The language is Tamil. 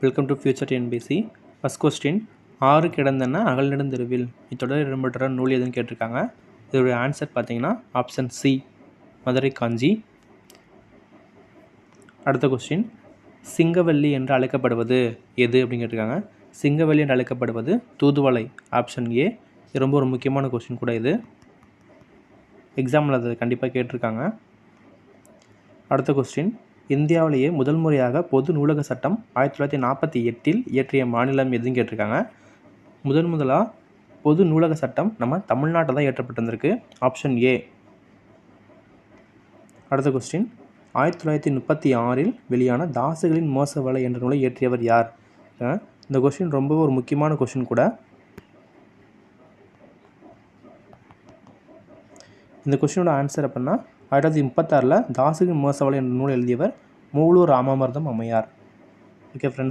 Welcome to future TNPSC. First question, ஆறு கிடந்தன அகல் நெடுந்தெருவில் இத்தொடர் இடம்பெற்ற நூல் எதுன்னு கேட்டிருக்காங்க. இதோடைய ஆன்சர் பார்த்தீங்கன்னா ஆப்ஷன் சி, மதுரை காஞ்சி. அடுத்த கொஸ்டின், சிங்கவல்லி என்று அழைக்கப்படுவது எது அப்படின்னு கேட்டிருக்காங்க. சிங்கவல்லி என்று அழைக்கப்படுவது தூதுவளை, ஆப்ஷன் ஏ. இது ரொம்ப ஒரு முக்கியமான கொஸ்டின் கூட. இது எக்ஸாமில் அது கண்டிப்பாக கேட்டிருக்காங்க. அடுத்த கொஸ்டின், இந்தியாவிலேயே முதல் முறையாக பொது நூலக சட்டம் 1948 இயற்றிய மாநிலம் எதுன்னு கேட்டிருக்காங்க. முதலாக பொது நூலக சட்டம் நம்ம தமிழ்நாட்டில் தான் இயற்றப்பட்டிருந்திருக்கு, ஆப்ஷன் ஏ. அடுத்த கொஸ்டின், 1936 வெளியான தாசுகளின் மோசவலை என்ற நூலை இயற்றியவர் யார்? இந்த கொஸ்டின் ரொம்ப ஒரு முக்கியமான கொஸ்டின் கூட. இந்த கொஸ்டினோட ஆன்சர் அப்படின்னா 1936 தாசுகளின் மோசவலை என்ற நூல் எழுதியவர் மூலூர் ராமாமிர்தம் அம்மையார். Okay friends.